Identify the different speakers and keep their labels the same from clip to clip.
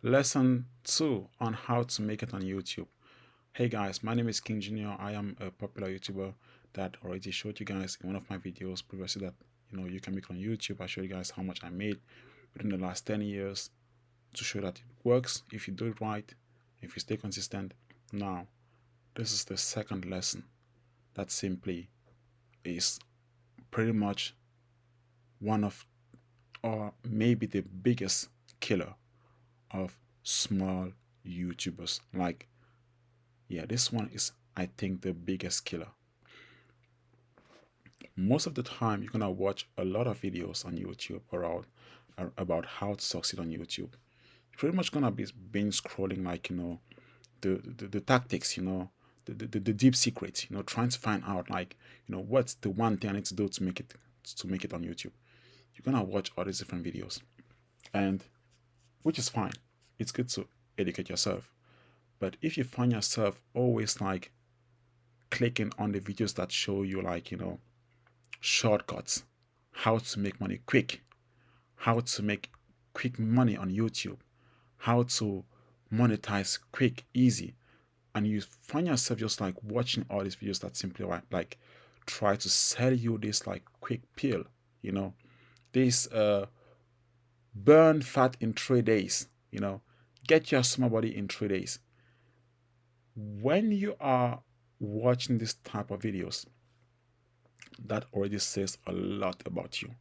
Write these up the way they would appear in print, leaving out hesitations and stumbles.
Speaker 1: Lesson 2 on how to make it on YouTube. Hey guys, my name is King Junior. I am a popular YouTuber that already showed you guys in one of my videos previously that you can make it on YouTube. I showed you guys how much I made within the last 10 years to show that it works if you do it right, if you stay consistent. Now, this is the second lesson that simply is pretty much one of, or maybe the biggest killer of small YouTubers. Like, yeah, this one is, I think, the biggest killer. Most of the time, you're gonna watch a lot of videos on YouTube around about how to succeed on YouTube. You're pretty much gonna be binge scrolling, like the tactics, the deep secrets, trying to find out, like, what's the one thing I need to do to make it on YouTube. You're gonna watch all these different videos, and which is fine. It's good to educate yourself. But if you find yourself always like clicking on the videos that show you, like, shortcuts, how to make money quick, how to make quick money on YouTube, how to monetize quick, easy, and you find yourself just like watching all these videos that simply like try to sell you this like quick pill, this burn fat in 3 days, get your small body in 3 days. When you are watching this type of videos, that already says a lot about you,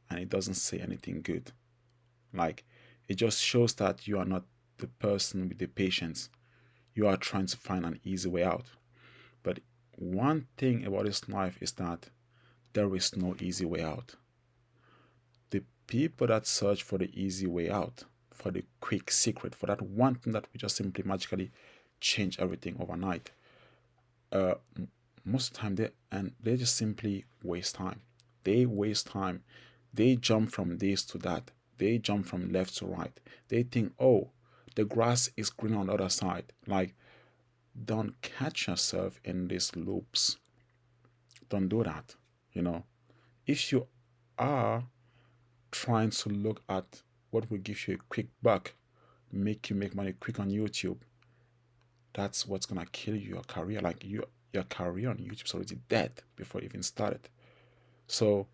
Speaker 1: and it doesn't say anything good. Like, it just shows that you are not the person with the patience. You are trying to find an easy way out. But one thing about this life is that there is no easy way out. The people that search for the easy way out, for the quick secret, for that one thing that will just simply magically change everything overnight, uh, most of the time they just simply waste time. They waste time. They jump from this to that. They jump from left to right. They think, oh, the grass is green on the other side. Like, don't catch yourself in these loops. Don't do that. You know, if you are trying to look at what will give you a quick buck, make you make money quick on YouTube, that's what's gonna kill your career. Like, your career on YouTube's already dead before it even started. So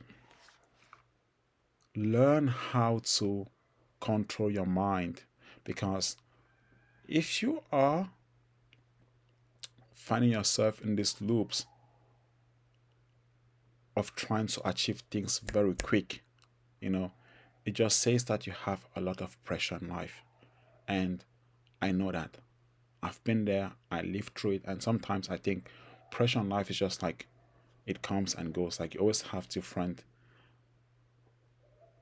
Speaker 1: learn how to control your mind, because if you are finding yourself in these loops of trying to achieve things very quick, you know, it just says that you have a lot of pressure in life. And I know that. I've been there, I lived through it, and sometimes I think pressure in life is just like it comes and goes. Like, you always have different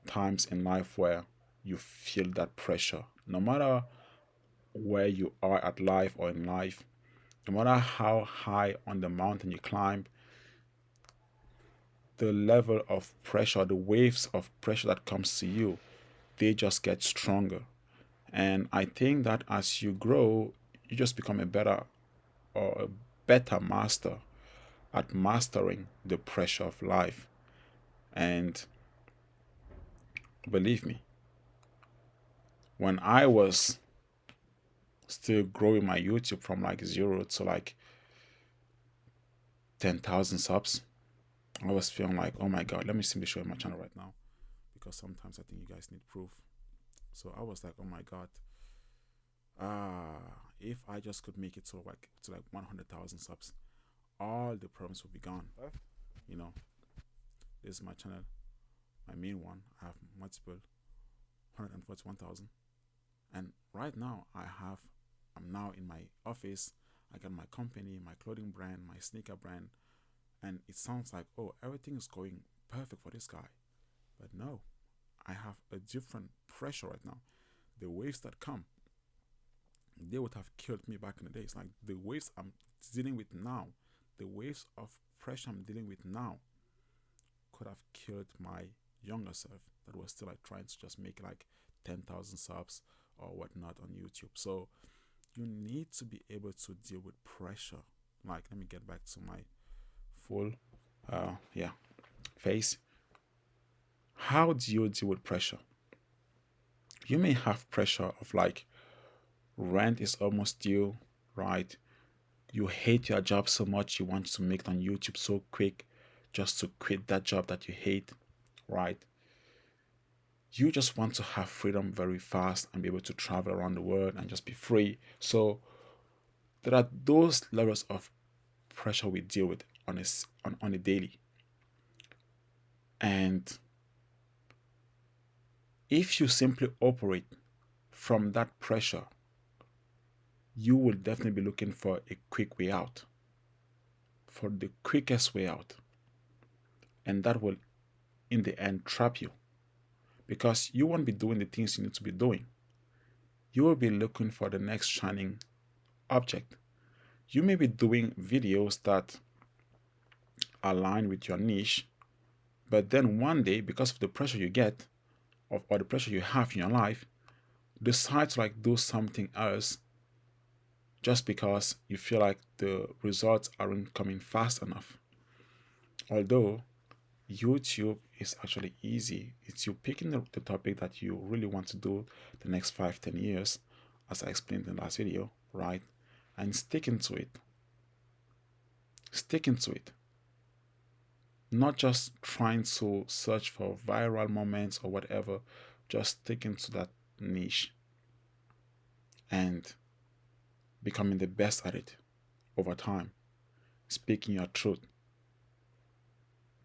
Speaker 1: times in life where you feel that pressure. No matter where you are at life or in life, no matter how high on the mountain you climb, the level of pressure, the waves of pressure that comes to you, they just get stronger. And I think that as you grow, you just become a better master at mastering the pressure of life. And believe me, when I was still growing my YouTube from like 0 to like 10,000 subs, I was feeling like, oh my God, let me simply show you my channel right now. Because sometimes I think you guys need proof. So I was like, oh my God, if I just could make it to like 100,000 subs, all the problems would be gone. You know, this is my channel, my main one. I have multiple 141,000, and right now I'm now in my office. I got my company, my clothing brand, my sneaker brand, and it sounds like, oh, everything is going perfect for this guy. But no, I have a different pressure right now. The waves that come, they would have killed me back in the days. Like, the waves I'm dealing with now, the waves of pressure I'm dealing with now could have killed my younger self that was still like trying to just make like 10,000 subs or whatnot on YouTube. So you need to be able to deal with pressure. Like, let me get back to my full face. How do you deal with pressure? You may have pressure of like rent is almost due, right? You hate your job so much you want to make it on YouTube so quick just to quit that job that you hate, right? You just want to have freedom very fast and be able to travel around the world and just be free. So there are those levels of pressure we deal with on a daily. And if you simply operate from that pressure, you will definitely be looking for a quick way out, for the quickest way out. And that will, in the end, trap you because you won't be doing the things you need to be doing. You will be looking for the next shining object. You may be doing videos that align with your niche, but then one day, because of the pressure you get, or the pressure you have in your life, decide to like do something else just because you feel like the results aren't coming fast enough. Although YouTube is actually easy. It's you picking the topic that you really want to do the next 5, 10 years, as I explained in the last video, right? And sticking to it. Sticking to it. Not just trying to search for viral moments or whatever, just sticking to that niche and becoming the best at it over time. Speaking your truth.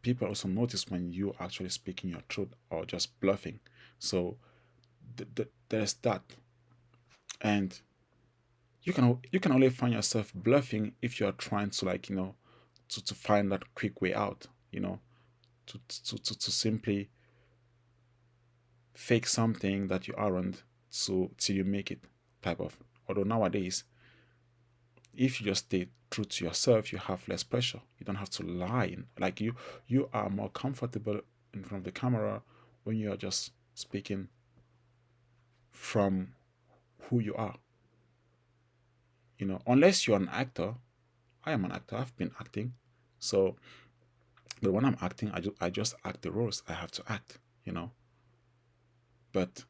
Speaker 1: People also notice when you actually speaking your truth or just bluffing. So there's that. And you can only find yourself bluffing if you're trying to like to find that quick way out, to simply fake something that you aren't so till you make it type of. Although nowadays, if you just stay true to yourself, you have less pressure. You don't have to lie. Like you are more comfortable in front of the camera when you are just speaking from who you are. Unless you're an actor. I am an actor. I've been acting. So, but when I'm acting, I just act the roles I have to act. But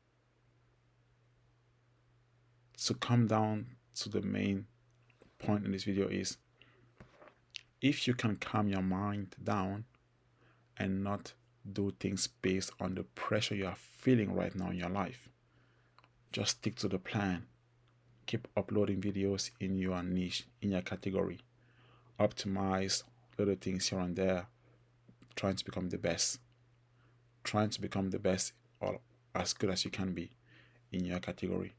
Speaker 1: to come down to the main point in this video is if you can calm your mind down and not do things based on the pressure you are feeling right now in your life, just stick to the plan. Keep uploading videos in your niche, in your category. Optimize little things here and there, trying to become the best. Trying to become the best or as good as you can be in your category.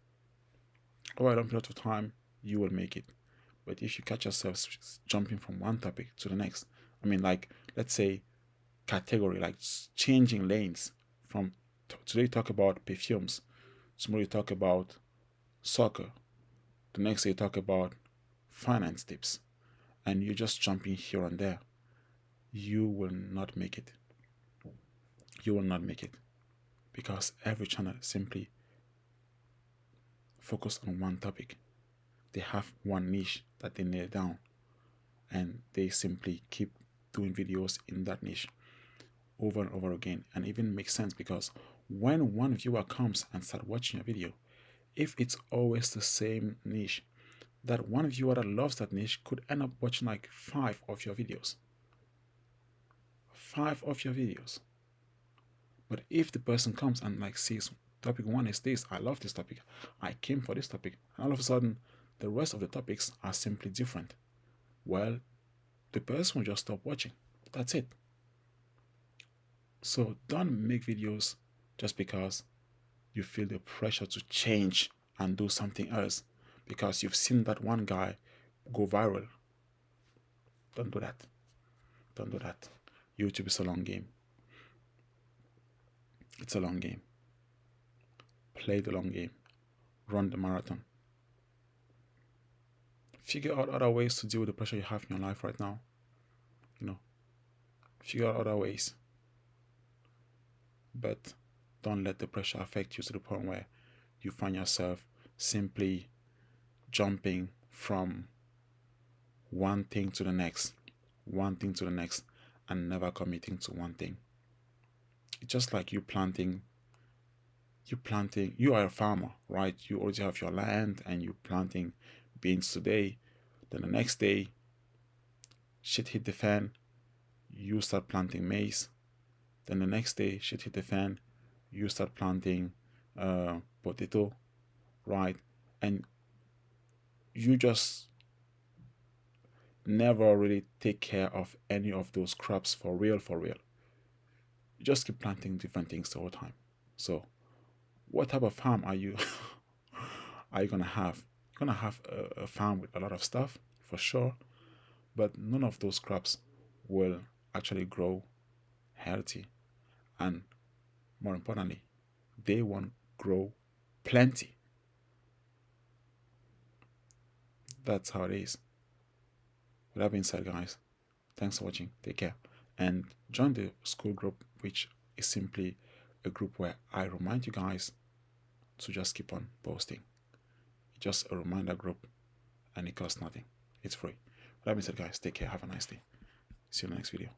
Speaker 1: Over a long period of time, you will make it. But if you catch yourself jumping from one topic to the next, I mean, like, let's say category, like changing lanes from today you talk about perfumes, tomorrow you talk about soccer, the next day you talk about finance tips, and you're just jumping here and there, you will not make it. You will not make it because every channel simply focus on one topic. They have one niche that they nail down and they simply keep doing videos in that niche over and over again. And even makes sense because when one viewer comes and start watching a video, if it's always the same niche, that one viewer that loves that niche could end up watching like 5 of your videos. 5 of your videos. But if the person comes and like sees topic 1 is this, I love this topic, I came for this topic, and all of a sudden the rest of the topics are simply different, well, the person will just stop watching. That's it. So don't make videos just because you feel the pressure to change and do something else because you've seen that one guy go viral. Don't do that. Don't do that. YouTube is a long game. It's a long game. Play the long game. Run the marathon. Figure out other ways to deal with the pressure you have in your life right now. Figure out other ways. But don't let the pressure affect you to the point where you find yourself simply jumping from one thing to the next, and never committing to one thing. It's just like you planting you are a farmer, right? You already have your land and you're planting beans today. Then the next day, shit hit the fan, you start planting maize. Then the next day, shit hit the fan, you start planting potato, right? And you just never really take care of any of those crops for real, for real. You just keep planting different things all the time. So, what type of farm are you are you gonna have? You're gonna have a farm with a lot of stuff for sure, but none of those crops will actually grow healthy, and more importantly, they won't grow plenty. That's how it is. With that being said, guys, thanks for watching. Take care. And join the school group, which is simply a group where I remind you guys to just keep on posting. It's just a reminder group and it costs nothing. It's free. With that being said, guys, take care. Have a nice day. See you in the next video.